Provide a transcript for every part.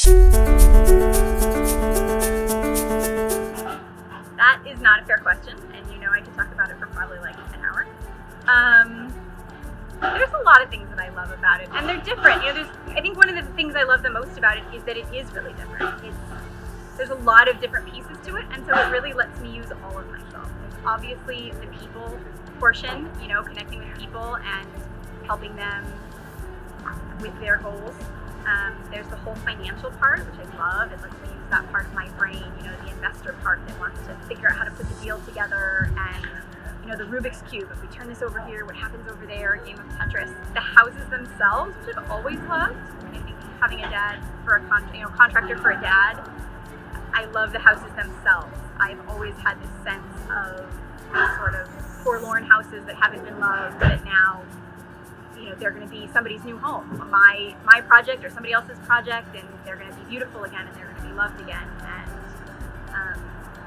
That is not a fair question, and I could talk about it for probably like an hour. There's a lot of things that I love about it, and they're different. I think one of the things I love the most about it is that it is really different. There's a lot of different pieces to it, and so it really lets me use all of myself. There's obviously the people portion, connecting with people and helping them with their goals. There's the whole financial part, which I love. It lets me use that part of my brain, the investor part that wants to figure out how to put the deal together, and the Rubik's Cube. If we turn this over here, what happens over there? A game of Tetris. The houses themselves, which I've always loved. I think having a dad for a contractor for a dad, I love the houses themselves. I've always had this sense of these sort of forlorn houses that haven't been loved, that now, they're going to be somebody's new home, my project or somebody else's project, and they're going to be beautiful again, and they're going to be loved again. And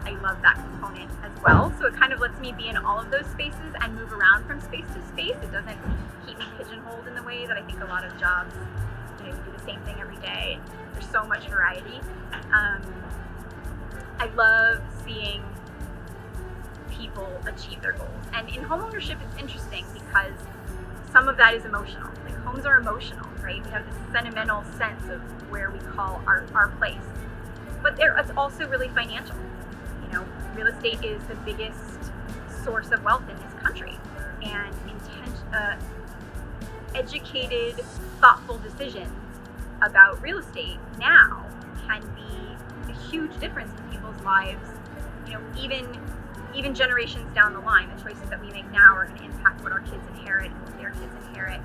I love that component as well. So it kind of lets me be in all of those spaces and move around from space to space. It doesn't keep me pigeonholed in the way that I think a lot of jobs, you do the same thing every day. There's so much variety. I love seeing people achieve their goals. And in homeownership, it's interesting because some of that is emotional. Like, homes are emotional, right? We have this sentimental sense of where we call our place. But it's also really financial. Real estate is the biggest source of wealth in this country. And educated, thoughtful decisions about real estate now can be a huge difference in people's lives. Even generations down the line, the choices that we make now are going to impact what our kids inherit and what their kids inherit.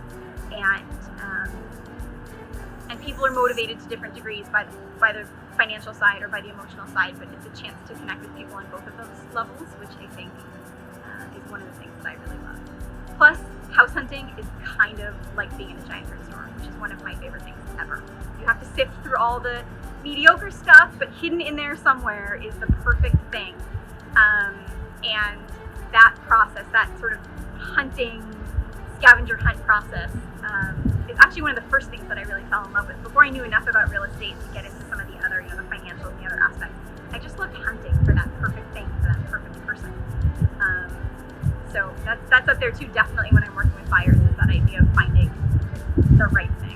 And people are motivated to different degrees by the financial side or by the emotional side, but it's a chance to connect with people on both of those levels, which I think is one of the things that I really love. Plus, house hunting is kind of like being in a giant thrift store, which is one of my favorite things ever. You have to sift through all the mediocre stuff, but hidden in there somewhere is the perfect thing. And that process, that sort of hunting, scavenger hunt process, is actually one of the first things that I really fell in love with. Before I knew enough about real estate to get into some of the other, the financial and the other aspects, I just loved hunting for that perfect thing, for that perfect person. So that's up there too, definitely, when I'm working with buyers, is that idea of finding the right thing.